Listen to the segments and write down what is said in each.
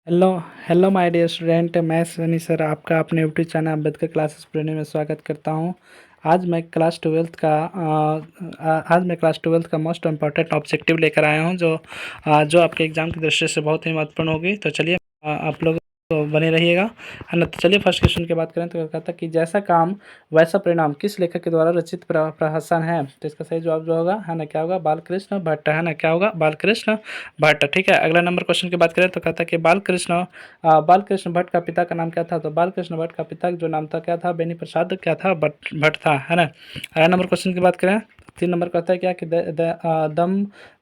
Hello hello my dear student, मैं Sunny sir आपका अपने यूट्यूब चैनल अम्बेडकर क्लासेस पढ़ने में स्वागत करता हूं। आज मैं क्लास ट्वेल्थ का मोस्ट इम्पॉर्टेंट ऑब्जेक्टिव लेकर आया हूं जो आपके एग्ज़ाम की दृष्टि से बहुत ही महत्वपूर्ण होगी। तो चलिए आप लोग तो बने रहिएगा, है ना। तो चलिए फर्स्ट क्वेश्चन की बात करें तो कहता है कि जैसा काम वैसा परिणाम किस लेखक के द्वारा रचित प्रहसन है। तो इसका सही जवाब जो होगा, है ना, क्या होगा, बालकृष्ण भट्ट, है ना, क्या होगा, बालकृष्ण भट्ट। ठीक है, अगला नंबर क्वेश्चन की बात करें तो कहता है कि बालकृष्ण भट्ट का पिता का नाम क्या था। तो बालकृष्ण भट्ट का पिता जो नाम था क्या था, बेनी प्रसाद क्या था, भट्ट था, है ना। अगला नंबर क्वेश्चन की बात करें 3 नंबर कहता है क्या कि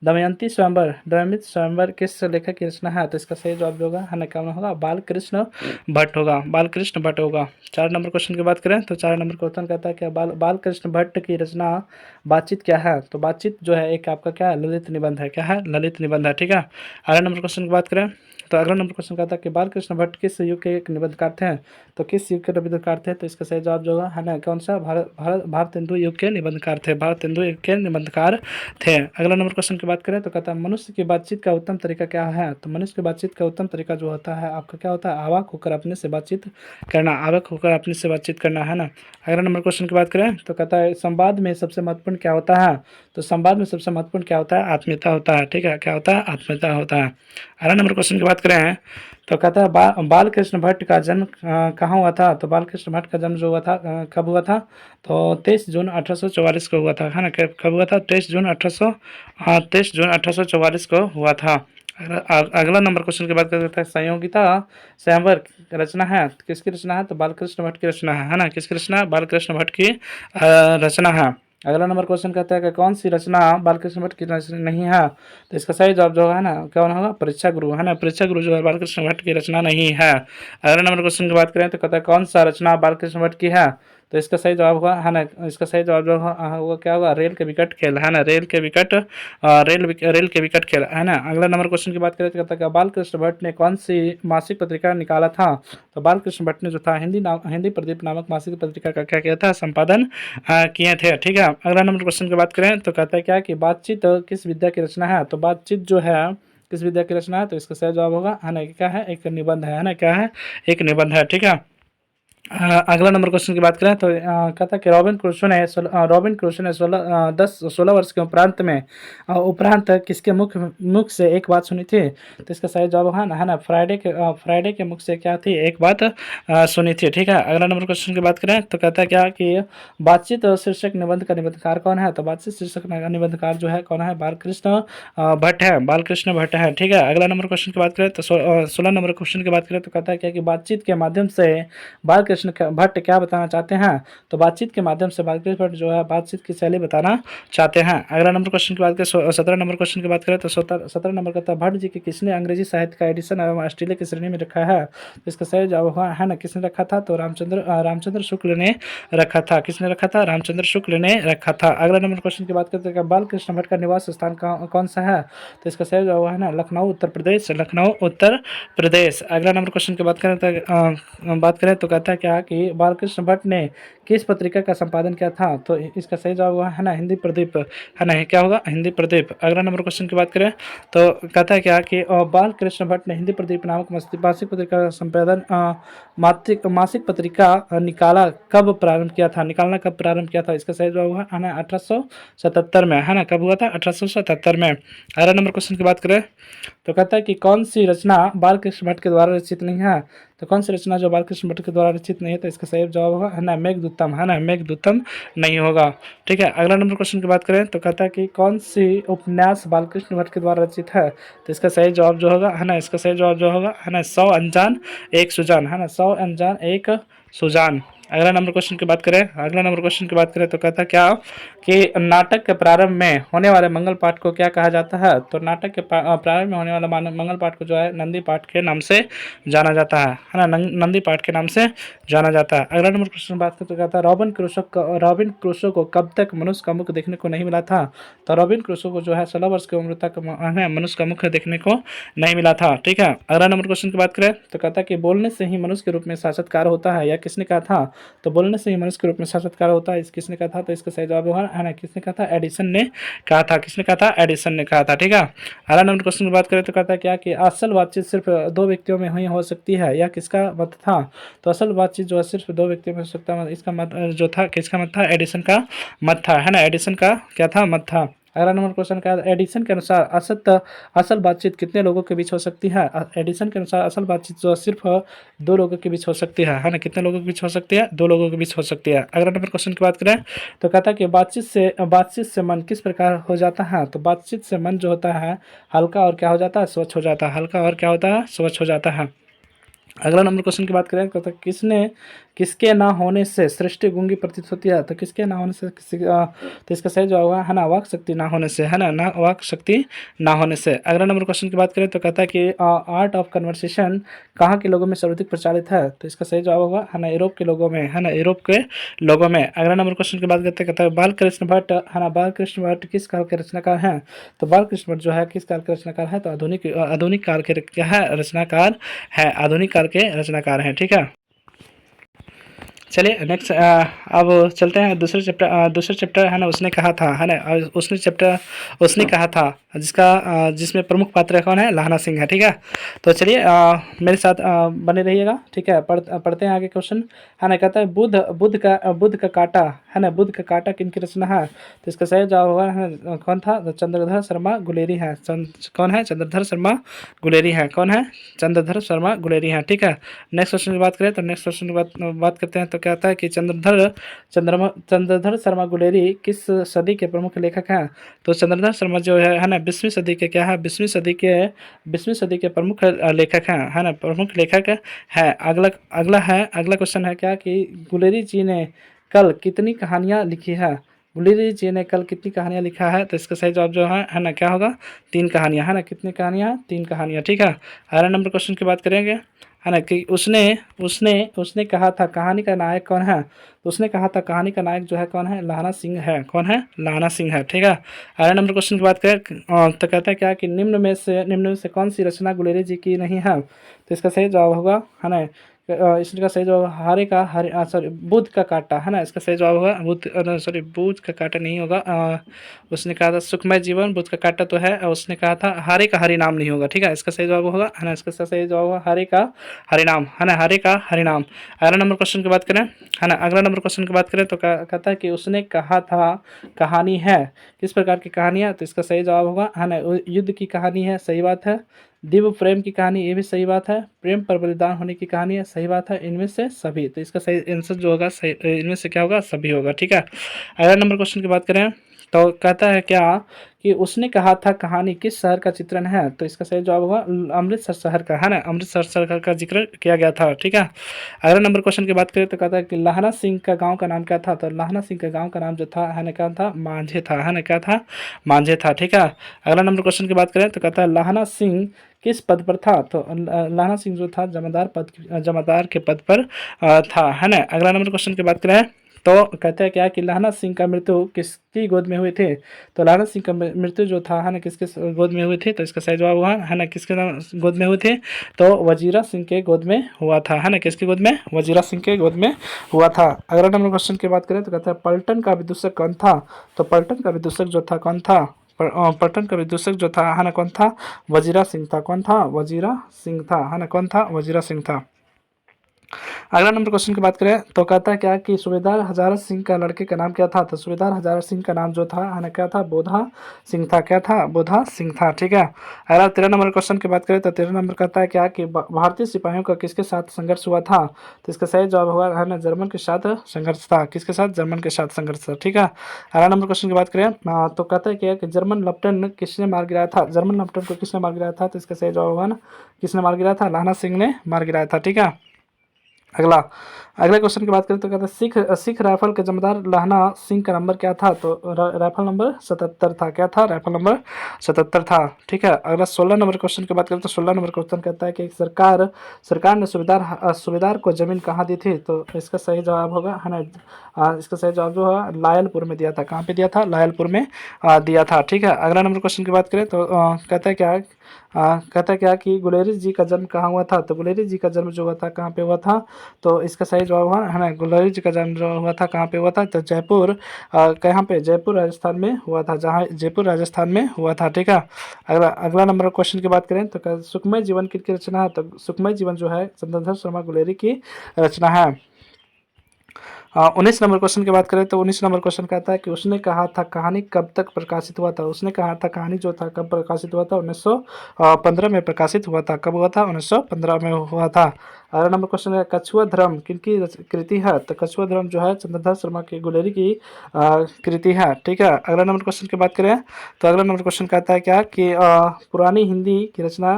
दमयंती स्वयंवर किस लेखक की रचना है। तो इसका सही जवाब जो होगा, है ना, क्या होगा, बालकृष्ण भट्ट होगा, बालकृष्ण भट्ट होगा। 4 नंबर क्वेश्चन की बात करें तो 4 नंबर क्वेश्चन कहता है क्या बालकृष्ण भट्ट की रचना बातचीत क्या है। तो बातचीत जो है एक आपका क्या है, ललित निबंध है, क्या है, ललित निबंध है। ठीक है, अगला नंबर क्वेश्चन की बात करें तो अगला नंबर क्वेश्चन कहता है कि बालकृष्ण भट्ट किस युग के एक निबंधकार थे। तो किस युग के निबंधकार थे। तो इसका सही जवाब जो होगा, है ना, कौन सा, भारतेंदु युग के निबंधकार थे, भारतेंदु युग के निबंधकार थे। अगला नंबर क्वेश्चन की बात करें तो कहता है मनुष्य की बातचीत का उत्तम तरीका क्या है। तो मनुष्य की बातचीत का उत्तम तरीका जो होता है आपका क्या होता है, आवाक होकर अपने से बातचीत करना, आवाक होकर अपने से बातचीत करना, है ना। अगला नंबर क्वेश्चन की बात करें तो कहता है संवाद में सबसे महत्वपूर्ण क्या होता है। तो संवाद में सबसे महत्वपूर्ण क्या होता है, आत्मीयता होता है। ठीक है, क्या होता है, आत्मीयता होता है। अगला नंबर क्वेश्चन की बात करें तो कहता है बालकृष्ण भट्ट का जन्म कहाँ हुआ था। तो बालकृष्ण भट्ट का जन्म जो हुआ था कब हुआ था। तो 23 जून 1844 को हुआ था, है ना। कब हुआ था, 23 जून 1844 को हुआ था। अगला नंबर क्वेश्चन की बात करते हैं संयोगिता स्वयंवर रचना है, किसकी रचना है। तो बालकृष्ण भट्ट की रचना है ना, किसकी रचना, बालकृष्ण भट्ट की रचना है। अगला नंबर क्वेश्चन कहता है कि कौन सी रचना बालकृष्ण भट्ट की रचना नहीं है। तो इसका सही जवाब जो है ना, कौन होगा, परीक्षा गुरु, है ना, परीक्षा गुरु जो है बालकृष्ण भट्ट की रचना नहीं है। अगला नंबर क्वेश्चन की बात करें तो कहता है कौन सा रचना बालकृष्ण भट्ट की है। तो इसका सही जवाब होगा, है ना, इसका सही जवाब जो होगा क्या होगा, रेल के विकट खेल, है ना, रेल के विकट खेल, है ना। अगला नंबर क्वेश्चन की बात करें तो कहता है बालकृष्ण भट्ट ने कौन सी मासिक पत्रिका निकाला था। तो बालकृष्ण भट्ट ने जो था हिंदी प्रदीप नामक मासिक पत्रिका का क्या किया था, संपादन किए थे। ठीक है, अगला नंबर क्वेश्चन की बात करें तो कहता है क्या कि बातचीत किस विद्या की रचना है। तो बातचीत जो है किस विद्या की रचना है। तो इसका सही जवाब होगा, है ना, क्या है, एक निबंध है ना, क्या है, एक निबंध है। ठीक है, अगला नंबर क्वेश्चन की बात करें तो कहता है कि रॉबिन क्रूसो ने 16 वर्ष के उपरांत किसके मुख से एक बात सुनी थी। तो इसका सही जवाब है ना, फ्राइडे के मुख से क्या थी, एक बात सुनी थी। ठीक है, अगला नंबर क्वेश्चन की बात करें तो कहता है क्या कि बातचीत शीर्षक निबंध का निबंधकार कौन है। तो बातचीत शीर्षक का निबंधकार जो है कौन है, बालकृष्ण भट्ट है, बालकृष्ण भट्ट है। ठीक है, अगला नंबर क्वेश्चन की बात करें तो 16 नंबर क्वेश्चन की बात करें तो कहता है क्या कि बातचीत के माध्यम से बालकृष्ण भट्ट क्या बताना चाहते हैं। तो बातचीत के माध्यम से बालकृष्ण भट्ट जो है बातचीत की शैली बताना चाहते हैं। अगला नंबर क्वेश्चन की बात करें 17 नंबर क्वेश्चन की बात करें तो 17 नंबर कहता है भट्ट जी की किसने अंग्रेजी साहित्य का एडिशन एवं ऑस्ट्रेलिया की श्रेणी में रखा है। तो इसका सही जवाब है ना, किसने रखा था। तो रामचंद्र शुक्ल ने रखा था, किसने रखा था, रामचंद्र शुक्ल ने रखा था। अगला नंबर क्वेश्चन की बात करते हैं बालकृष्ण भट्ट का निवास स्थान कौन सा है। तो इसका सही जवाब है ना, लखनऊ उत्तर प्रदेश, लखनऊ उत्तर प्रदेश। अगला नंबर क्वेश्चन की बात करें तो कहता है क्या कि बालकृष्ण भट्ट ने किस पत्रिका का संपादन किया था। तो इसका सही जवाब हुआ, है ना, हिंदी प्रदीप, है ना, क्या होगा, हिंदी प्रदीप। अगला नंबर क्वेश्चन की बात करें तो कहता है क्या कि बालकृष्ण भट्ट ने हिंदी प्रदीप नामक मासिक पत्रिका का संपादन मासिक पत्रिका निकालना कब प्रारंभ किया था। इसका सही जवाब हुआ, है ना, 1877 में, है ना, कब हुआ था, 1877 में। अगला नंबर क्वेश्चन की बात करें तो कहता है कि कौन सी रचना बालकृष्ण भट्ट के द्वारा रचित नहीं है। तो कौन सी रचना जो बालकृष्ण भट्ट के द्वारा रचित नहीं है। तो इसका सही जवाब होगा, है ना, मेघदूतम, है ना, मेघदूतम नहीं होगा। ठीक है, अगला नंबर क्वेश्चन की बात करें तो कहता है कि कौन सी उपन्यास बालकृष्ण भट्ट के द्वारा रचित है। तो इसका सही जवाब जो होगा, है ना, इसका सही जवाब जो होगा, है ना, 100 अनजान एक सुजान, है ना, 100 अनजान एक सुजान। अगला नंबर क्वेश्चन की बात करें तो कहता क्या कि नाटक के प्रारंभ में होने वाले मंगल पाठ को क्या कहा जाता है। तो नाटक के प्रारंभ में होने वाला मंगल पाठ को जो है नंदी पाठ के नाम से जाना जाता है ना, नंदी पाठ के नाम से जाना जाता है। अगला नंबर क्वेश्चन बात करते कहता है रॉबिन क्रूसो को कब तक मनुष्य का मुख देखने को नहीं मिला था। तो रॉबिन क्रूसो को जो है 16 वर्ष की उम्र तक मनुष्य का मुख देखने को नहीं मिला था। ठीक है, अगला नंबर क्वेश्चन की बात करें तो कहता है कि बोलने से ही मनुष्य के रूप में साक्षात्कार होता है, या किसने कहा था। तो बोलने से ही मनुष्य के रूप में साक्षात्कार होता है। इस किसने कहा था, तो इसका सही जवाब होगा है ना, किसने कहा था, एडिसन ने कहा था। किसने कहा था, एडिसन ने कहा था। ठीक है, अगला नंबर क्वेश्चन की बात करें तो कहता है क्या कि असल बातचीत सिर्फ दो व्यक्तियों में ही हो सकती है, यह किसका मत था। तो असल बातचीत जो है सिर्फ दो व्यक्तियों में हो सकता है, इसका मत जो था, किसका मत था, एडिसन का मत था, है ना, एडिसन का क्या था, मत था। अगला नंबर क्वेश्चन क्या है, एडिसन के अनुसार असल बातचीत कितने लोगों के बीच हो सकती है। एडिसन के अनुसार असल बातचीत जो सिर्फ दो लोगों के बीच हो सकती है ना, कितने लोगों के बीच हो सकती है, दो लोगों के बीच हो सकती है। अगला नंबर क्वेश्चन की बात करें तो कहता है कि बातचीत से मन किस प्रकार हो जाता है। तो बातचीत से मन जो होता है हल्का और क्या हो जाता है, स्वच्छ हो जाता है, हल्का और क्या होता है, स्वच्छ हो जाता है। अगला नंबर क्वेश्चन की बात करें तो किसके ना होने से सृष्टि गूंगी प्रतीत होती है। तो किसके ना होने से तो इसका सही जवाब होगा है ना, वाक शक्ति ना होने से, है ना वाक शक्ति ना होने से। अगला नंबर क्वेश्चन की बात करें तो कहता है कि आर्ट ऑफ कन्वर्सेशन कहाँ के लोगों में सर्वाधिक प्रचारित है। तो इसका सही जवाब होगा है ना, यूरोप के लोगों में, है ना, यूरोप के लोगों में। अगला नंबर क्वेश्चन की बात करते कहता है बालकृष्ण भट्ट, है ना, बालकृष्ण भट्ट किस काल के रचनाकार हैं। तो बालकृष्ण भट्ट जो है किस काल के रचनाकार है, तो आधुनिक काल के क्या है, रचनाकार है, आधुनिक काल के रचनाकार हैं। ठीक है, चलिए नेक्स्ट अब चलते हैं दूसरे चैप्टर है ना, उसने कहा था, है ना, उसने कहा था जिसमें प्रमुख पात्र कौन है, लाहना सिंह है। ठीक है, तो चलिए मेरे साथ बने रहिएगा। ठीक है, पढ़ते हैं आगे क्वेश्चन, है ना। कहता है बुद्ध का कांटा, है ना, बुद्ध का कांटा किनकी रचना है। तो इसका सही जवाब होगा है ना, कौन था, तो चंद्रधर शर्मा गुलेरी है। कौन है, चंद्रधर शर्मा गुलेरी है। कौन है, चंद्रधर शर्मा गुलेरी है। ठीक है, नेक्स्ट क्वेश्चन की बात करें तो नेक्स्ट क्वेश्चन की बात करते हैं तो कहता है कि चंद्रधर शर्मा गुलेरी किस सदी के प्रमुख लेखक हैं। तो चंद्रधर शर्मा जो है ना, 20वीं सदी के क्या है, 20वीं सदी के प्रमुख लेखक हैं, है ना, प्रमुख लेखक है। अगला क्वेश्चन है क्या कि गुलेरी जी ने कल कितनी कहानियाँ लिखी है। गुलेरी जी ने कल कितनी कहानियाँ लिखा है। तो इसका सही जवाब जो है ना, क्या होगा, 3 कहानियाँ, है ना, कितनी कहानियाँ, 3 कहानियाँ। ठीक है, अगला नंबर क्वेश्चन की बात करेंगे, है ना, कि उसने कहा था कहानी का नायक कौन है। तो उसने कहा था कहानी का नायक जो है कौन है, लाहना सिंह है। कौन है, लाहना सिंह है। ठीक है, अगला नंबर क्वेश्चन की बात करें तो कहता है क्या कि निम्न में से कौन सी रचना गुलेरी जी की नहीं है। तो इसका सही जवाब होगा, है ना, इसका सही जवाब हारे का हरे सॉरी बुध का कांटा, है ना, इसका सही जवाब होगा बुध का कांटा नहीं होगा। उसने कहा था सुखमय जीवन, बुध का कांटा तो है, और उसने कहा था हारे का हरिनाम नहीं होगा। ठीक है, इसका सही जवाब होगा, है ना, इसका सही जवाब होगा हारे का हरिनाम, है ना, हारे का हरिनाम। अगला नंबर क्वेश्चन की बात करें, है ना, अगला नंबर क्वेश्चन की बात करें तो कहता है कि उसने कहा था कहानी है, किस प्रकार की कहानी है। तो इसका सही जवाब होगा, है ना, युद्ध की कहानी है, सही बात है। दिव्य प्रेम की कहानी, ये भी सही बात है। प्रेम पर बलिदान होने की कहानी है, सही बात है। इनमें से सभी, तो इसका सही आंसर जो होगा सही, इनमें से क्या होगा, सभी होगा। ठीक है, अगला नंबर क्वेश्चन की बात करें तो कहता है क्या कि उसने कहा था कहानी किस शहर का चित्रण है। तो इसका सही जवाब होगा अमृतसर शहर का, है ना, अमृतसर शहर का जिक्र किया गया था। ठीक है, अगला नंबर क्वेश्चन की बात करें तो कहता है कि लाहना सिंह का गांव का नाम क्या था। तो लाहना सिंह का गांव का नाम जो था, है ना, क्या था, मांझे था, है ना, क्या था, मांझे था। ठीक है, अगला नंबर क्वेश्चन की बात करें तो कहता है लाहना सिंह किस पद पर था। तो लाहना सिंह जो था जमादार के पद पर था, है ना। अगला नंबर क्वेश्चन की बात करें तो कहते हैं क्या कि लाहना सिंह का मृत्यु किसकी गोद में हुई थी। तो लाहना सिंह का मृत्यु जो था, है ना, किसके गोद में हुई थी। तो इसका सही जवाब हुआ, है ना, किसके गोद में हुई थी। तो वजीरा सिंह के गोद में हुआ था, है ना, किसके गोद में, वजीरा सिंह के गोद में हुआ था। अगला नंबर क्वेश्चन की बात करें तो कहते हैं पलटन का विदूषक कौन था। तो पलटन का विदूषक जो था कौन था, पलटन का विदूषक जो था, है ना, कौन था, वजीरा सिंह था। कौन था, वजीरा सिंह था, है ना, कौन था, वजीरा सिंह था। अगला नंबर क्वेश्चन की बात करें तो कहता है क्या कि सूबेदार हजारा सिंह का लड़के का नाम क्या था। तो सूबेदार हजारा सिंह का नाम जो था, है ना, क्या था, बोधा सिंह था। क्या था, बोधा सिंह था। ठीक है, अगला 13 नंबर क्वेश्चन की बात करें तो 13 नंबर कहता है क्या कि भारतीय सिपाहियों का किसके साथ संघर्ष हुआ था। तो इसका सही जवाब हुआ, है ना, जर्मन के साथ संघर्ष था। किसके साथ, जर्मन के साथ संघर्ष था। ठीक है, अगला नंबर क्वेश्चन की बात करें तो कहता है क्या कि जर्मन लेफ्टिनेंट किसने मार गिराया था। जर्मन लेफ्टिनेंट को किसने मार गिराया था। तो इसका सही जवाब हुआ ना, किसने मार गिराया था, लाहना सिंह ने मार गिराया था। ठीक है, अगले क्वेश्चन की बात करें तो कहते हैं सिख राइफल के जमादार लाहना सिंह का नंबर क्या था। तो राइफल नंबर 77 था। क्या था, राइफल नंबर 77 था। ठीक है, अगला 16 नंबर क्वेश्चन की बात करें तो 16 नंबर क्वेश्चन कहता है कि सरकार ने सूबेदार को जमीन कहाँ दी थी। तो इसका सही जवाब होगा, है ना, इसका सही जवाब जो है लायलपुर में दिया था। कहाँ पे दिया था, लायलपुर में दिया था। ठीक है, अगला नंबर क्वेश्चन की बात करें तो कहता है क्या कि गुलेरी जी का जन्म कहाँ हुआ था। तो गुलेरी जी का जन्म जो हुआ था कहाँ पे हुआ था, तो इसका सही जवाब हुआ है ना, गुलरी जी का जन्म जो हुआ था कहाँ पे हुआ था, तो जयपुर, कहाँ पे, जयपुर राजस्थान में हुआ था, जहाँ जयपुर राजस्थान में हुआ था। ठीक है। अगला अगला नंबर क्वेश्चन की बात करें तो सुखमय जीवन किसकी रचना है, तो सुखमय जीवन जो है चंद्रधर शर्मा गुलेरी की रचना है। 19 नंबर क्वेश्चन की बात करें तो 19 नंबर क्वेश्चन कहता है कि उसने कहा था कहानी कब तक प्रकाशित हुआ था, उसने कहा था कहानी जो था कब प्रकाशित हुआ था, 1915 में प्रकाशित हुआ था। कब हुआ था, 1915 में हुआ था। अगला नंबर क्वेश्चन है कछुआ धर्म किनकी कृति है, तो कछुआ धर्म जो है चंद्रधर शर्मा की गुलेरी की कृति है। ठीक है। अगला नंबर क्वेश्चन की बात करें तो अगला नंबर क्वेश्चन कहता है क्या कि पुरानी हिंदी की रचना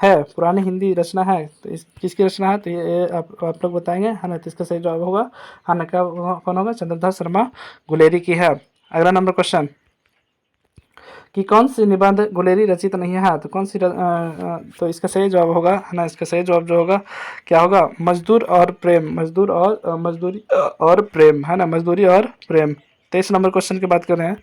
है, पुरानी हिंदी रचना है, तो इस किसकी रचना है, तो ये आप लोग बताएंगे है ना, तो इसका सही जवाब होगा है ना, क्या कौन होगा, चंद्रधर शर्मा गुलेरी की है। अगला नंबर क्वेश्चन कि कौन सी निबंध गुलेरी रचित नहीं है, तो कौन सी तो इसका सही जवाब होगा है ना, इसका सही जवाब जो होगा क्या होगा, मजदूर और प्रेम, मजदूर और मजदूरी और प्रेम है ना, मजदूरी और प्रेम। 23 नंबर क्वेश्चन की बात कर रहे हैं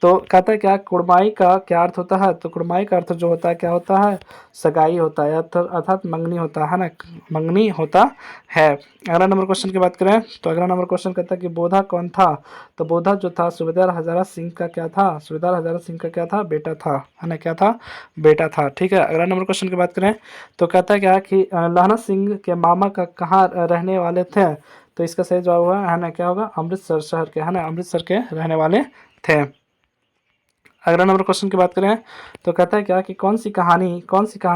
तो कहता है क्या कुड़माई का क्या अर्थ होता है, तो कुड़माई का अर्थ जो होता है क्या होता है, सगाई होता है, अर्थात मंगनी होता है ना, मंगनी होता है। अगला नंबर क्वेश्चन की बात करें तो अगला नंबर क्वेश्चन कहता है कि बोधा कौन था, तो बोधा जो था सूबेदार हजारा सिंह का क्या था, सूबेदार हजारा सिंह का क्या था, बेटा था है ना, क्या था, बेटा था। ठीक है। अगला नंबर क्वेश्चन की बात करें तो कहता है क्या कि लहना सिंह के मामा का कहाँ रहने वाले थे, तो इसका सही जवाब हुआ है ना, क्या होगा, अमृतसर शहर के है ना, अमृतसर के रहने वाले थे। अगला नंबर क्वेश्चन की बात करें तो कहता है क्या कि कौन सी कहानी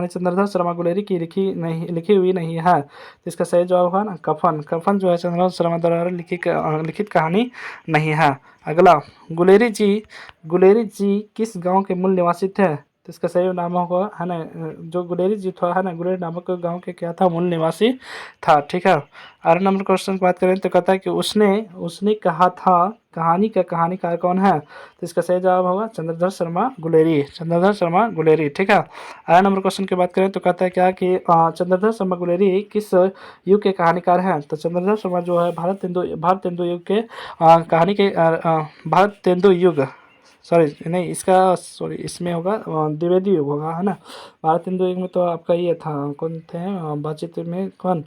चंद्रधर शर्मा गुलेरी की लिखी हुई नहीं है, तो इसका सही जवाब होगा ना, कफन, कफन जो है चंद्रधर शर्मा द्वारा लिखित कहानी नहीं है। अगला, गुलेरी जी किस गांव के मूल निवासी थे, तो इसका सही नाम होगा है ना, जो गुलेरी जी था है ना, गुलेरी नामक गांव के क्या था, मूल निवासी था। ठीक है। 8 नंबर क्वेश्चन की बात करें तो कहता है कि उसने उसने कहा था कहानी का कहानीकार कौन है, तो इसका सही जवाब होगा चंद्रधर शर्मा गुलेरी, चंद्रधर शर्मा गुलेरी। ठीक है। 8 नंबर क्वेश्चन की बात करें तो कहता है क्या कि चंद्रधर शर्मा गुलेरी किस युग के कहानीकार हैं, तो चंद्रधर शर्मा जो है भारत तेंदु युग के कहानी के भारत तेंदु युग, सॉरी नहीं इसका सॉरी इसमें होगा द्विवेदी युग होगा है ना, भारत हिंदू युग में तो आपका ये था, कौन थे बातचीत में कौन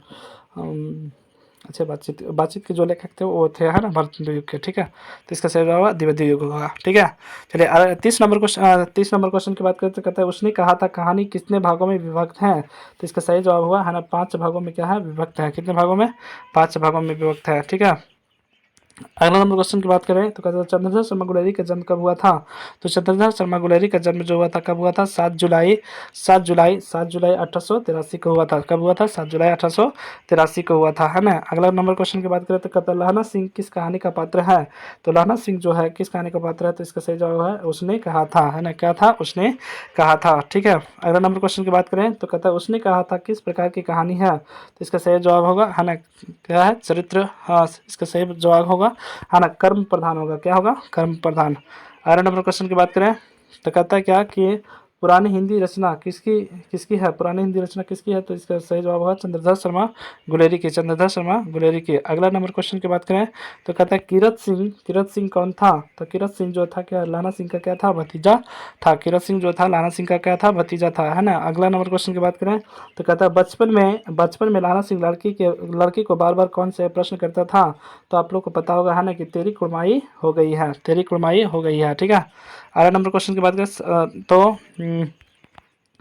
अच्छा बातचीत बातचीत के जो लेखक थे वो थे है ना, भारत हिंदू युग के। ठीक है। तो इसका सही जवाब द्विवेदी युग होगा। ठीक है। चलिए 30 नंबर क्वेश्चन की बात करें तो कहता है उसने कहा था कहानी कितने भागों में विभक्त है, तो इसका सही जवाब हुआ है ना, 5 भागों में क्या है, विभक्त है। कितने भागों में, 5 भागों में विभक्त है। ठीक है। अगला नंबर क्वेश्चन की बात करें तो कहते हैं चंद्रधर शर्मा गुलेरी का जन्म कब हुआ था, तो चंद्रधर शर्मा गुलेरी का जन्म जो हुआ था कब हुआ था, 7 जुलाई 1883 को हुआ था। कब हुआ था, 7 जुलाई 1883 को हुआ था है ना। अगला नंबर क्वेश्चन की बात करें तो कहता है लहना सिंह किस कहानी का पात्र है, तो लहना सिंह जो है किस कहानी का पात्र है, तो इसका सही जवाब है उसने कहा था है ना, क्या था, उसने कहा था। ठीक है। अगला नंबर क्वेश्चन की बात करें तो कहता है उसने कहा था किस प्रकार की कहानी है, तो इसका सही जवाब होगा है ना, क्या है, चरित्र, हाँ इसका सही जवाब होगा है ना, कर्म प्रधान होगा, क्या होगा, कर्म प्रधान। अगला नंबर क्वेश्चन की बात करें तो कहता है क्या कि पुरानी हिंदी रचना किसकी किसकी है, पुरानी हिंदी रचना किसकी है, तो इसका सही जवाब होगा चंद्रधर शर्मा गुलेरी की, चंद्रधर शर्मा गुलेरी की। अगला नंबर क्वेश्चन की बात करें तो कहता है किरत सिंह कौन था, तो किरत सिंह जो था क्या लाना सिंह का क्या था, भतीजा था। किरत सिंह जो था लाना सिंह का क्या था, भतीजा था है ना। अगला नंबर क्वेश्चन की बात करें तो कहता है बचपन में लाना सिंह लड़की को बार बार कौन से प्रश्न करता था, तो आप लोग को पता होगा है ना कि तेरी कुड़माई हो गई है, तेरी कुड़माई हो गई है। ठीक है। अगला नंबर क्वेश्चन की बात करें तो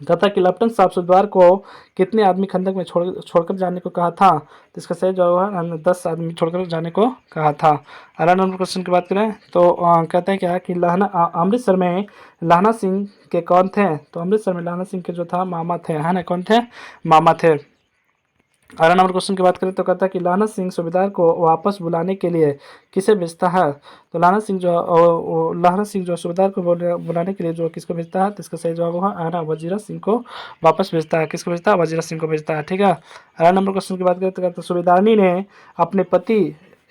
कहता कि लेफ्टिनेंट साहब सुद्वार को कितने आदमी खंदक में छोड़कर जाने को कहा था, तो इसका सही जवाब है 10 आदमी छोड़कर जाने को कहा था। अगला नंबर क्वेश्चन की बात करें तो कहते हैं क्या कि अमृतसर में लहना सिंह के कौन थे, तो अमृतसर में लहना सिंह के जो था मामा थे है ना, कौन थे, मामा थे। अगला नंबर क्वेश्चन की बात करें तो कहता है कि लाना सिंह सूबेदार को वापस बुलाने के लिए किसे भेजता है, तो लाना सिंह जो सूबेदार को बुलाने के लिए जो किसको भेजता है, तो इसका सही जवाब होगा आना वजीरा सिंह को वापस भेजता है। किसको भेजता है, वजीरा सिंह को भेजता है। ठीक है। अगला नंबर क्वेश्चन की बात करें तो कहता है सूबेदारनी ने अपने पति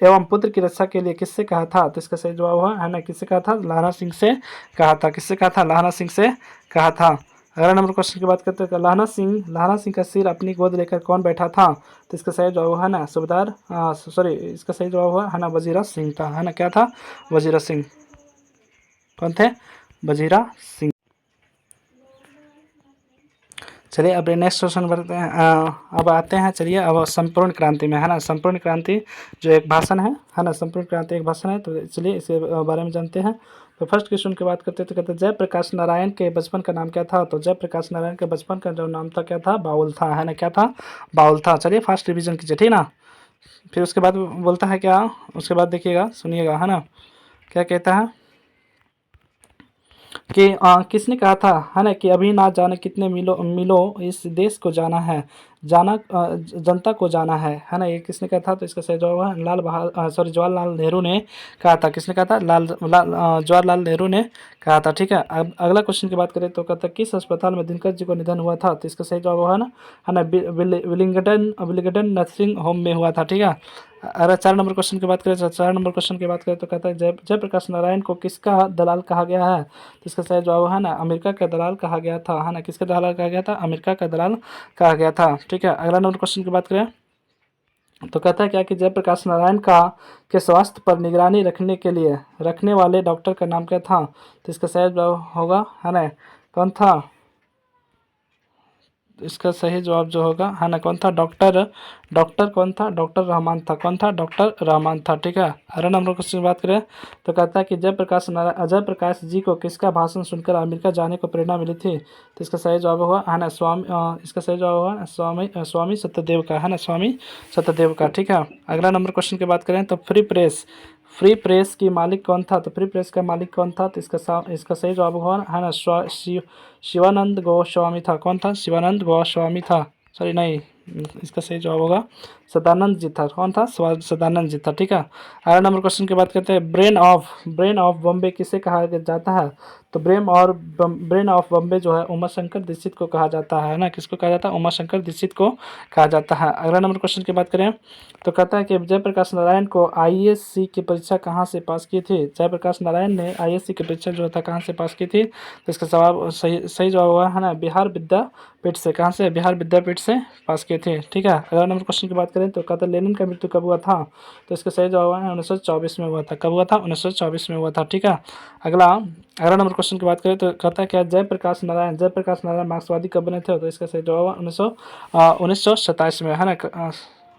एवं पुत्र की रक्षा के लिए किससे कहा था, तो इसका सही जवाब हुआ है ना, किससे कहा था, लाना सिंह से कहा था। किससे कहा था, लाना सिंह से कहा था। अगला नंबर क्वेश्चन की बात करते हैं लाना सिंह का सिर अपनी गोद लेकर कौन बैठा था, तो इसका सही जवाब है ना सूबेदार, सॉरी इसका सही जवाब हुआ है ना वजीरा सिंह था है ना, क्या था, वजीरा सिंह, कौन थे, वजीरा सिंह। चलिए अब नेक्स्ट क्वेश्चन बढ़ते हैं। अब आते हैं, चलिए अब संपूर्ण क्रांति में, है ना। संपूर्ण क्रांति जो एक भाषण है ना। संपूर्ण क्रांति एक भाषण है, तो चलिए इसके बारे में जानते हैं। तो फर्स्ट क्वेश्चन की बात करते हैं, तो कहते हैं जयप्रकाश नारायण के बचपन का नाम क्या था। तो जयप्रकाश नारायण के बचपन का जो नाम था क्या था, बाउल था, है ना। क्या था, बाउल था। चलिए फास्ट रिवीजन कीजिए, ठीक ना। फिर उसके बाद बोलता है क्या, उसके बाद देखिएगा, सुनिएगा, है ना। क्या कहता है कि किसने कहा था, है ना, कि अभी ना जाने कितने मीलों मीलों इस देश को जाना है, जाना जनता को जाना है ना। ये किसने कहा था, तो इसका सही जवाब है जवाहरलाल नेहरू ने कहा था। किसने कहा था, जवाहरलाल नेहरू ने कहा था, ठीक है। अब अगला क्वेश्चन की बात करें, तो कहता है किस अस्पताल में दिनकर जी को निधन हुआ था। तो इसका सही जवाब है ना विलिंगडन नर्सिंग होम में हुआ था, ठीक है। अगर 4 नंबर क्वेश्चन की बात करें, तो 4 नंबर क्वेश्चन की बात करें, तो कहता है जयप्रकाश नारायण को किसका दलाल कहा गया है। तो इसका सही जवाब है ना अमेरिका का दलाल कहा गया था, है ना। किसका दलाल कहा गया था, अमेरिका का दलाल कहा गया था, ठीक है। अगला नंबर क्वेश्चन की बात करें, तो कहता है क्या कि जयप्रकाश नारायण का के स्वास्थ्य पर निगरानी रखने के लिए रखने वाले डॉक्टर का नाम क्या था। तो इसका सही जवाब होगा, है ना, कौन था, इसका सही जवाब जो होगा, है ना, कौन था, डॉक्टर डॉक्टर कौन था, डॉक्टर रहमान था। कौन था, डॉक्टर रहमान था, ठीक है। अगला नंबर क्वेश्चन की बात करें, तो कहता है कि जयप्रकाश जी को किसका भाषण सुनकर अमेरिका जाने को प्रेरणा मिली थी। तो इसका सही जवाब होगा, है ना, इसका सही जवाब होगा स्वामी सत्यदेव का, है ना, स्वामी सत्यदेव का, ठीक है। अगला नंबर क्वेश्चन की बात करें, तो फ्री प्रेस की मालिक कौन था। तो फ्री प्रेस का मालिक कौन था, तो इसका सही जवाब होगा, है ना, शिवानंद गोस्वामी था। कौन था, शिवानंद गोस्वामी था, सॉरी नहीं, इसका सही जवाब होगा सदानंद जी था। कौन था, सदानंद जी था, ठीक है। अगला नंबर क्वेश्चन की बात करते हैं, ब्रेन ऑफ बॉम्बे किसे कहा जाता है। तो ब्रेन ऑफ बॉम्बे जो है उमाशंकर दीक्षित को कहा जाता है ना। किसको कहा जाता है, उमाशंकर दीक्षित को कहा जाता है। अगला नंबर क्वेश्चन की बात करें, तो कहता है कि जयप्रकाश नारायण को आईएएससी की परीक्षा कहाँ से पास की थी। जयप्रकाश नारायण ने आईएएससी की परीक्षा जो था कहाँ से पास की थी। तो इसका जवाब सही जवाब हुआ, है ना, बिहार विद्यापीठ से। कहाँ से, बिहार विद्यापीठ से पास किए थे, ठीक है। अगला नंबर क्वेश्चन की बात करें, तो कहता है लेनिन का मृत्यु कब हुआ था। तो इसका सही जवाब है 1924 में हुआ था। कब हुआ था, 1924 में हुआ था, ठीक है। अगला नंबर क्वेश्चन की बात करें, तो कहता है क्या जयप्रकाश नारायण मार्क्सवादी कब बने थे। तो इसका सही जवाब है 1927 में, है ना,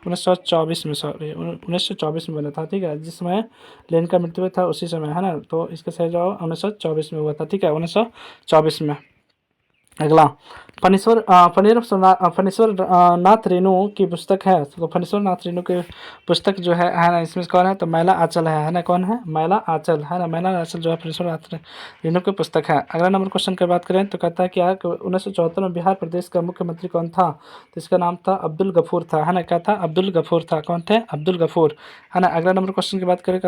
1924 में, सॉरी 1924 में बना था, ठीक है। जिस समय लेनिन का मृत्यु था उसी समय, है ना। तो इसका सही जवाब 1924 में हुआ था, ठीक है, 1924 में। अगला फणीश्वर नाथ रेणु की पुस्तक है। तो फणीश्वर नाथ रेणु की पुस्तक जो है ना, इसमें कौन है, तो मैला आंचल है ना। कौन है, मैला आंचल, है ना। मैला आंचल जो है फणीश्वर नाथ रेणु की पुस्तक है। अगला नंबर क्वेश्चन की बात करें, तो कहता है कि 1974 में बिहार प्रदेश का मुख्यमंत्री कौन था। तो इसका नाम था अब्दुल गफूर था, है ना। क्या था, अब्दुल गफूर था। कौन थे, अब्दुल गफूर, है ना। अगला नंबर क्वेश्चन की बात करें,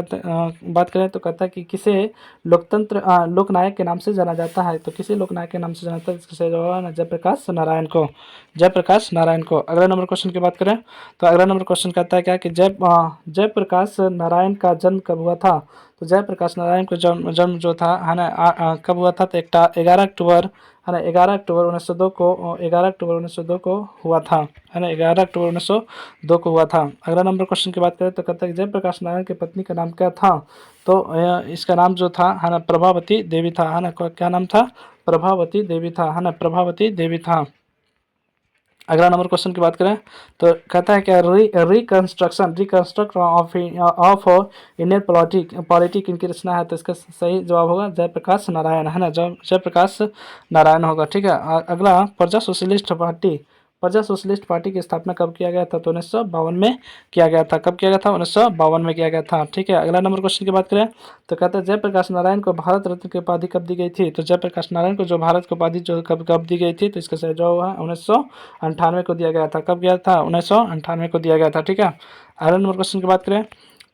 तो कहता है कि किसे लोकनायक के नाम से जाना जाता है। तो किसी लोकनायक के नाम से जाना जाता है, इसका सही जवाब है ना जयप्रकाश नारायण को। अगला नंबर क्वेश्चन की बात करें, तो अगला नंबर क्वेश्चन कहता है क्या कि जयप्रकाश नारायण का जन्म कब हुआ था। तो जयप्रकाश नारायण का जन्म जो था, है ना, कब हुआ था, तो 11 अक्टूबर, है ना, 11 अक्टूबर 1902 को 11 अक्टूबर 1902 को हुआ था, है ना, 11 अक्टूबर 1902 को हुआ था। अगला नंबर क्वेश्चन की बात करें, तो कहता है कि जयप्रकाश नारायण की पत्नी का नाम क्या था। तो इसका नाम जो था, है ना, प्रभावती देवी था, है ना। क्या नाम था, प्रभावती देवी था, है ना, प्रभावती देवी था। अगला नंबर क्वेश्चन की बात करें, तो कहता है क्या रिकंस्ट्रक्ट ऑफ इंडियन पॉलिटी किनकी रचना है। तो इसका सही जवाब होगा जयप्रकाश नारायण, है ना, जयप्रकाश नारायण होगा, ठीक है। अगला प्रजा सोशलिस्ट पार्टी की स्थापना कब किया गया था। तो 1952 में किया गया था। कब किया गया था, 1952 में किया गया था, ठीक है। अगला नंबर क्वेश्चन की बात करें, तो कहते हैं जयप्रकाश नारायण को भारत रत्न की उपाधि कब दी गई थी। तो जयप्रकाश नारायण को जो भारत की उपाधि जो कब दी गई थी, तो इसका सही जवाब है 1998 को दिया गया था। कब गया था, 1998 को दिया गया था, ठीक है। अगला नंबर क्वेश्चन की बात करें,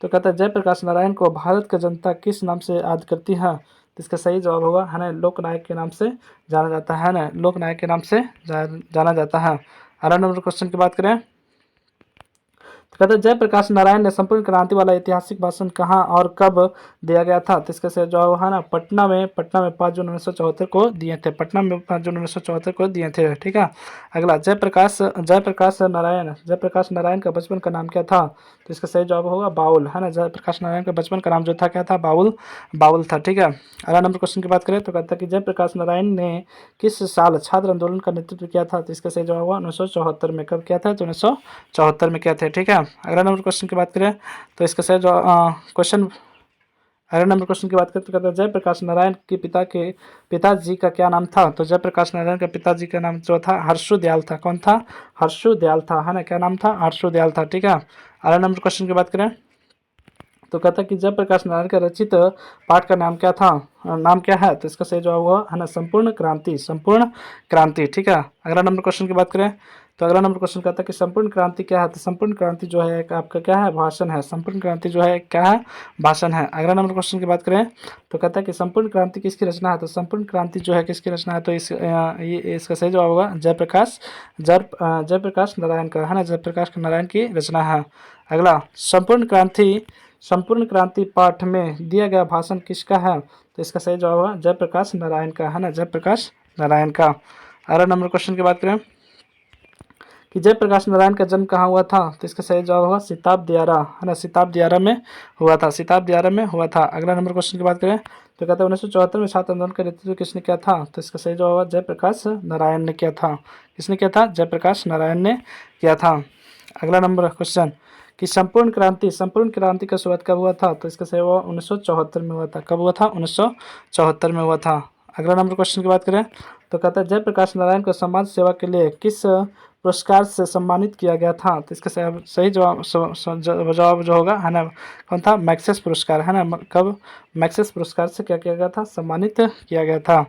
तो कहता है जयप्रकाश नारायण को भारत का जनता किस नाम से याद करती है। तो इसका सही जवाब होगा, है ना, लोकनायक के नाम से जाना जाता है ना, लोकनायक के नाम से जाना जाता है। अगला नंबर क्वेश्चन की बात करें, तो कहते हैं जयप्रकाश नारायण ने संपूर्ण क्रांति वाला ऐतिहासिक भाषण कहाँ और कब दिया गया था? तो इसका सही जवाब है ना पटना में 5 जून 1974 को दिए थे। पटना में 5 जून 1974 को दिए थे। ठीक है। अगला जयप्रकाश नारायण का बचपन का नाम क्या था? तो इसका सही जवाब होगा बाउल, है ना। जयप्रकाश नारायण का बचपन का नाम जो था क्या था? बाउल, बाउल था। ठीक है। अगला नंबर क्वेश्चन की बात करें तो कहता है कि जयप्रकाश नारायण ने किस साल छात्र आंदोलन का नेतृत्व किया था? तो इसका सही जवाब हुआ 1974 में। कब किया था? तो 1974 में किया था। ठीक है। अगला नंबर क्वेश्चन की बात करें तो इसका सही जवाब क्वेश्चन अगला नंबर क्वेश्चन की बात करें तो कहता है जयप्रकाश नारायण के पिताजी का क्या नाम था? तो जयप्रकाश नारायण के पिताजी का नाम जो था हर्षु दयाल था। कौन था? हर्षु दयाल था, है ना। क्या नाम था? हर्षु दयाल था। ठीक है। अगला नंबर क्वेश्चन की बात करें तो कहता है कि जयप्रकाश नारायण का रचित पाठ का नाम क्या था? नाम क्या है? तो इसका सही जवाब हुआ है ना संपूर्ण क्रांति, संपूर्ण क्रांति। ठीक है। अगला नंबर क्वेश्चन की बात करें तो अगला नंबर क्वेश्चन कहता है कि संपूर्ण क्रांति क्या है? तो संपूर्ण क्रांति जो है आपका क्या है? भाषण है। संपूर्ण क्रांति जो है क्या है? भाषण है। अगला नंबर क्वेश्चन की बात करें तो कहता है कि संपूर्ण क्रांति किसकी रचना है? तो संपूर्ण क्रांति जो है किसकी रचना है? तो इसका सही जवाब होगा जयप्रकाश नारायण का, है ना। जयप्रकाश नारायण की रचना है। अगला संपूर्ण क्रांति पाठ में दिया गया भाषण किसका है? तो इसका सही जवाब है जयप्रकाश नारायण का, है ना। जयप्रकाश नारायण का। अगला नंबर क्वेश्चन की बात करें कि जयप्रकाश नारायण का जन्म कहाँ हुआ था? तो इसका सही जवाब होगा सिताब दियारा, है ना। सिताब दियारा में हुआ था। सिताब दियारा में हुआ था। अगला नंबर क्वेश्चन की बात करें तो कहते हैं 1974 में छात्र आंदोलन का नेतृत्व किसने किया था? तो इसका सही जवाब होगा जयप्रकाश नारायण ने किया था। किसने किया था? जयप्रकाश नारायण ने किया था। अगला नंबर क्वेश्चन कि संपूर्ण क्रांति का शुरुआत कब हुआ था? तो इसका सही हुआ 1974 में हुआ था। कब हुआ था? 1974 में हुआ था। अगला नंबर क्वेश्चन की बात करें तो कहता है जयप्रकाश नारायण को समाज सेवा के लिए किस पुरस्कार से सम्मानित किया गया था? तो इसका सही जवाब जो होगा, है ना, कौन था? मैक्सेस पुरस्कार, है ना। कब? मैक्सेस पुरस्कार से क्या किया गया था? सम्मानित किया गया था।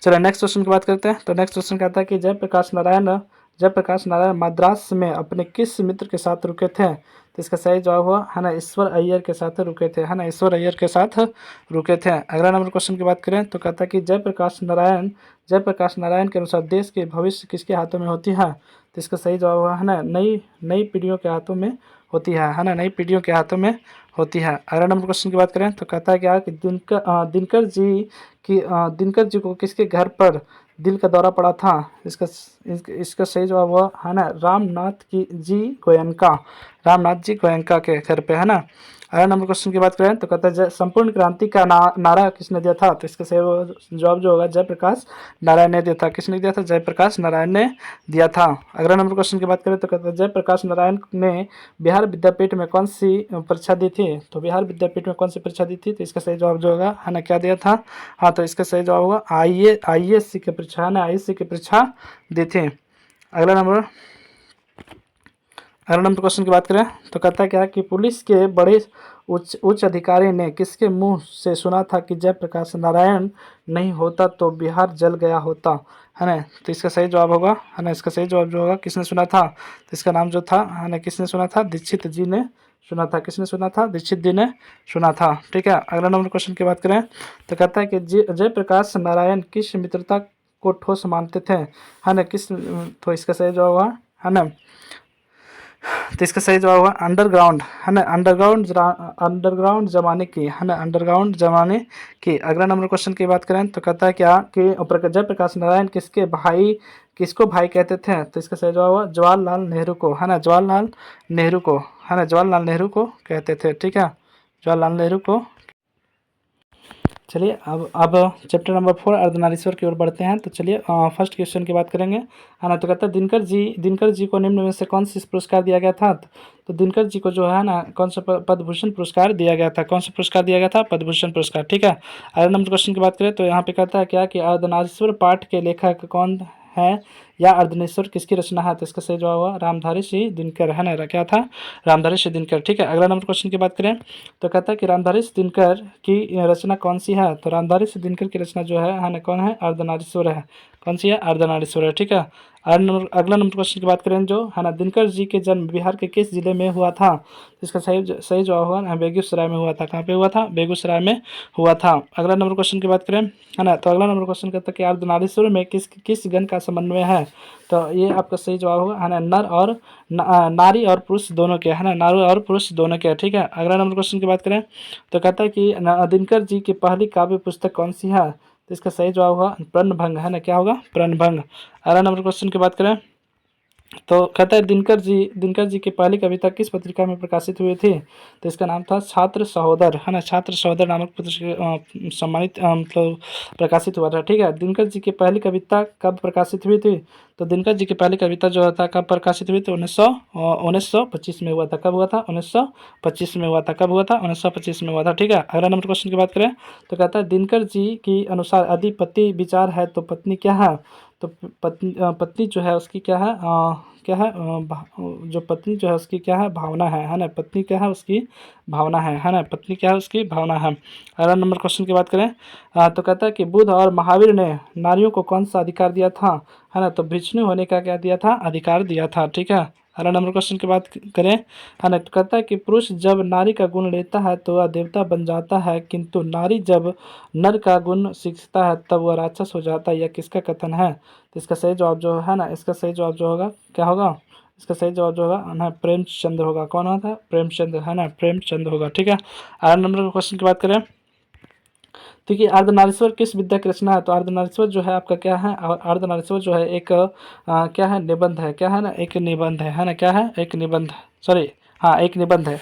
चलिए नेक्स्ट क्वेश्चन की बात करते हैं। तो नेक्स्ट क्वेश्चन कहता है कि जयप्रकाश नारायण मद्रास में अपने किस मित्र के साथ रुके थे? तो इसका सही जवाब हुआ, है ना, ईश्वर अय्यर के साथ रुके थे, है ना। ईश्वर अय्यर के साथ रुके थे। अगला नंबर क्वेश्चन की बात करें तो कहता है कि जयप्रकाश नारायण के अनुसार देश के भविष्य किसके हाथों में होती है? तो इसका सही जवाब हुआ, है ना, नई पीढ़ियों के हाथों में होती है ना। नई पीढ़ियों के हाथों में होती है। अगला नंबर क्वेश्चन की बात करें तो कहता है क्या कि दिनकर जी को किसके घर पर दिल का दौरा पड़ा था? इसका सही जवाब हुआ, है ना, रामनाथ जी गोयनका के घर पे, है ना। अगला नंबर क्वेश्चन की बात करें तो कहता है संपूर्ण क्रांति का नारा किसने दिया था? तो इसका सही जवाब जो होगा जयप्रकाश नारायण ने दिया था। किसने दिया था? जयप्रकाश नारायण ने दिया था। अगला नंबर क्वेश्चन की बात करें तो कहता है जयप्रकाश नारायण ने बिहार विद्यापीठ में कौन सी परीक्षा दी थी? तो बिहार विद्यापीठ में कौन सी परीक्षा दी थी? तो इसका सही जवाब जो होगा, है ना, क्या दिया था? हाँ, तो इसका सही जवाब होगा आईएएससी की परीक्षा, है ना, आईएएससी की परीक्षा दी थी। अगला नंबर क्वेश्चन की बात करें तो कहता है क्या कि पुलिस के बड़े उच्च अधिकारी ने किसके मुंह से सुना था कि जयप्रकाश नारायण नहीं होता तो बिहार जल गया होता, है ना। तो इसका सही जवाब होगा, है ना, इसका सही जवाब जो होगा किसने सुना था? तो इसका नाम जो था, है ना, किसने सुना था? दीक्षित जी ने सुना था। किसने सुना था? दीक्षित जी ने सुना था। ठीक है। अगला नंबर क्वेश्चन की बात करें तो कहता है कि जयप्रकाश नारायण किस मित्रता को ठोस मानते थे, है ना। तो इसका सही जवाब हुआ, है ना, तो इसका सही जवाब हुआ अंडरग्राउंड, है ना। अंडरग्राउंड जमाने की, है ना, अंडरग्राउंड जमाने की। अगला नंबर क्वेश्चन की बात करें तो कहता है क्या कि जयप्रकाश नारायण किसको भाई कहते थे? तो इसका सही जवाब हुआ जवाहरलाल नेहरू को, है ना, जवाहरलाल नेहरू को, है ना, जवाहरलाल नेहरू को कहते थे। ठीक है, जवाहरलाल नेहरू को। चलिए अब चैप्टर नंबर 4 अर्धनारीश्वर की ओर बढ़ते हैं। तो चलिए फर्स्ट क्वेश्चन की बात करेंगे, है ना। तो कहता है दिनकर जी को निम्न में से कौन सा पुरस्कार दिया गया था? तो दिनकर जी को जो है ना कौन सा पद्म भूषण पुरस्कार दिया गया था? कौन सा पुरस्कार दिया गया था? पद्म भूषण पुरस्कार। ठीक है। अगला नंबर क्वेश्चन की बात करें तो यहाँ पे कहता है क्या कि अर्धनारीश्वर पाठ के लेखक कौन है या अर्धनेश्वर किसकी रचना है? तो इसका सही जवाब हुआ रामधारी सिंह दिनकर, है ना। क्या था? रामधारी सिंह दिनकर। ठीक है। अगला नंबर क्वेश्चन की बात करें तो कहता है कि रामधारी सिंह दिनकर की रचना कौन सी है? तो रामधारी सिंह दिनकर की रचना जो है ना, कौन है? अर्धनारीश्वर है। कौन सी है? अर्धनारीश्वर है। ठीक है। अगला नंबर क्वेश्चन की बात करें जो है ना, दिनकर जी के जन्म बिहार के किस जिले में हुआ था? इसका सही जवाब होगा बेगूसराय में हुआ था। कहाँ पे हुआ था? बेगूसराय में हुआ था। अगला नंबर क्वेश्चन की बात करें है ना, तो अगला नंबर क्वेश्चन कहता है कि अर्धनारीश्वर में किस किस गण का समन्वय है? तो ये आपका सही जवाब होगा है ना, नर और नारी और पुरुष दोनों के, है ना, नारी और पुरुष दोनों के। ठीक है, अगला नंबर क्वेश्चन की बात करें तो कहता है कि दिनकर जी की पहली काव्य पुस्तक कौन सी है? तो इसका सही जवाब होगा प्रणभंग, है ना, क्या होगा? प्रणभंग। अगला नंबर क्वेश्चन की बात करें तो कहता है दिनकर जी की पहली कविता किस पत्रिका में प्रकाशित हुई थी? तो इसका नाम था छात्र सहोदर, है ना, छात्र सहोदर नामक पत्रिका सम्मानित मतलब प्रकाशित हुआ था। ठीक है, दिनकर जी की पहली कविता कब प्रकाशित हुई थी? तो दिनकर जी की पहली कविता जो था कब प्रकाशित हुई थी? 1925 में हुआ था। कब हुआ था? 1925 में हुआ था। कब हुआ था? 1925 में हुआ था। ठीक है, अगला नंबर क्वेश्चन की बात करें तो कहता है दिनकर जी की अनुसार यदि पति विचार है तो पत्नी क्या है? तो पत्नी जो है उसकी क्या है? क्या है? जो पत्नी जो है उसकी क्या है? भावना है ना, पत्नी क्या है? उसकी भावना है ना, पत्नी क्या है? उसकी भावना है। अगला नंबर क्वेश्चन की बात करें तो कहता है कि बुद्ध और महावीर ने नारियों को कौन सा अधिकार दिया था? है ना, तो भिक्षुणी होने का क्या दिया था? अधिकार दिया था। ठीक है, अगला नंबर क्वेश्चन की बात करें है ना, तो कहता है कि पुरुष जब नारी का गुण लेता है तो वह देवता बन जाता है, किंतु नारी जब नर का गुण सीखता है तब वह राक्षस हो जाता है। यह किसका कथन है? तो इसका सही जवाब जो है ना, इसका सही जवाब जो होगा क्या होगा? इसका सही जवाब जो होगा ना प्रेमचंद होगा। कौन होता? प्रेमचंद, है ना, प्रेमचंद होगा। ठीक है, अगला नंबर क्वेश्चन की बात करें तो कि अर्धनारीश्वर किस विद्या की रचना है? तो अर्धनारीश्वर जो है आपका क्या है? अर्धनारीश्वर जो है एक क्या है? निबंध है। क्या है ना? एक निबंध है ना, क्या है? एक निबंध, सॉरी, हाँ, एक निबंध है।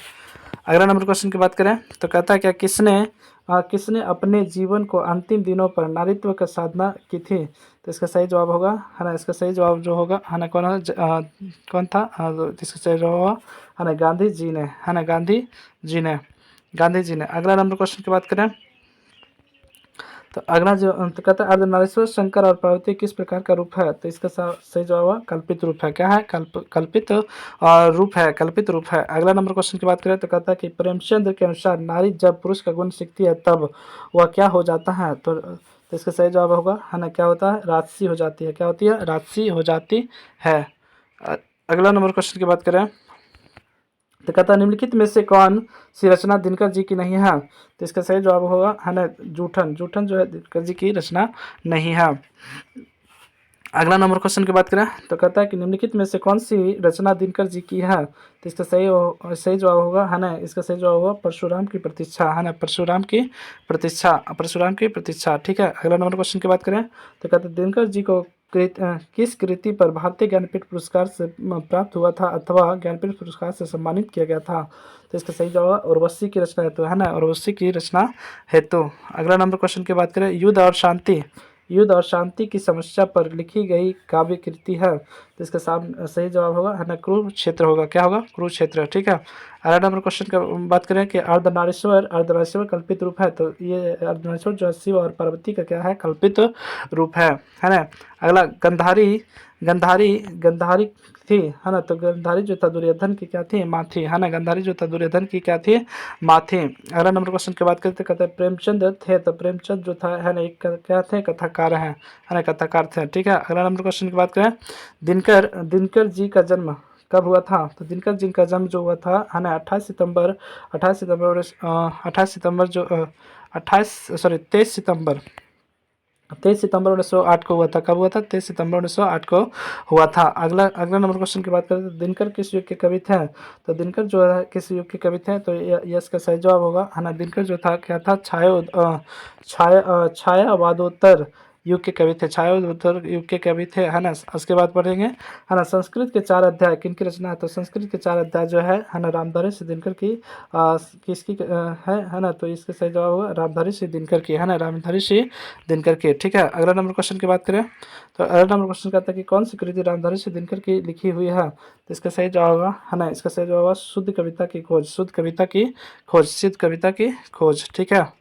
अगला नंबर क्वेश्चन की बात करें तो कहता है क्या किसने अपने जीवन को अंतिम दिनों पर नारीत्व का साधना की थी? तो इसका सही जवाब होगा है ना, इसका सही जवाब जो होगा है ना, कौन था? तो इसका सही जवाब होगा है ना, गांधी जी ने, है ना, गांधी जी ने। अगला नंबर क्वेश्चन की बात करें तो अगला जो तो कहता है अर्धनारीश्वर शंकर और पार्वती किस प्रकार का रूप है? तो इसका सही जवाब हुआ कल्पित रूप है। क्या है? कल्पित रूप है, कल्पित रूप है। अगला नंबर क्वेश्चन की बात करें तो कहता है कि प्रेमचंद के अनुसार नारी जब पुरुष का गुण सीखती है तब वह क्या हो जाता है? तो इसका सही जवाब होगा है ना, क्या होता है? राजसी हो जाती है। क्या होती है? राजसी हो जाती है। अगला नंबर क्वेश्चन की बात करें तो कहता है निम्नलिखित में से कौन सी रचना दिनकर जी की नहीं है? तो इसका सही जवाब होगा है ना, जूठन। जूठन जो है दिनकर जी की रचना नहीं है। अगला नंबर क्वेश्चन की बात करें तो कहता है कि निम्नलिखित में से कौन सी रचना दिनकर जी की है? तो इसका सही जवाब होगा है ना, इसका सही जवाब होगा परशुराम की प्रतीक्षा, है ना, परशुराम की प्रतीक्षा, परशुराम की प्रतीक्षा। ठीक है, अगला नंबर क्वेश्चन की बात करें तो कहते हैं दिनकर जी को किस कृति पर भारतीय ज्ञानपीठ पुरस्कार से प्राप्त हुआ था अथवा ज्ञानपीठ पुरस्कार से सम्मानित किया गया था? तो इसका सही जवाब उर्वशी की रचना हेतु, है ना, उर्वशी की रचना हेतु। अगला नंबर क्वेश्चन की बात करें युद्ध और शांति की समस्या पर लिखी गई काव्य कृति है? तो इसका सही जवाब होगा है ना, कुरुक्षेत्र होगा। क्या होगा? कुरुक्षेत्र। ठीक है, अगला नंबर क्वेश्चन की बात करें कि अर्धनारीश्वर कल्पित रूप है? तो ये अर्धनारीश्वर जो है शिव और पार्वती का क्या है? कल्पित रूप है ना। अगला गंधारी गंधारी थी, है ना, तो गंधारी जो था दुर्योधन की क्या थी? माँ थी, है ना, गंधारी जो था दुर्योधन की क्या थी? माँ थी। अगला नंबर क्वेश्चन की बात करते कहते हैं प्रेमचंद थे, तो प्रेमचंद जो था है ना एक क्या थे? कथाकार हैं, है ना, कथाकार थे। ठीक है, अगला नंबर क्वेश्चन की बात करें दिनकर जी का जन्म कब हुआ था? तो दिनकर जी का जन्म जो हुआ था है ना 23 सितंबर 1908 को हुआ था। कब हुआ था? 23 सितंबर 1908 को हुआ था। अगला अगला नंबर क्वेश्चन की बात करें तो दिनकर किस युग के कवि थे? तो दिनकर जो है किस युग के कवि थे? तो ये इसका सही जवाब होगा है ना, दिनकर जो था क्या था? छायावादोत्तर युग के कवि थे, छायावादोत्तर युग के कवि थे, है ना। उसके बाद पढ़ेंगे है ना संस्कृत के 4 अध्याय किनकी रचना है? तो संस्कृत के 4 अध्याय जो है ना रामधारी सिंह दिनकर की किसकी है ना, तो इसका सही जवाब होगा रामधारी सिंह दिनकर की, है ना, रामधारी सिंह दिनकर की। ठीक है, अगला नंबर क्वेश्चन की बात करें तो अगला नंबर क्वेश्चन कहता है कि कौन सी कृति रामधारी सिंह दिनकर की लिखी हुई है? तो इसका सही जवाब होगा है ना, इसका सही जवाब होगा शुद्ध कविता की खोज, शुद्ध कविता की खोज, शुद्ध कविता की खोज। ठीक है।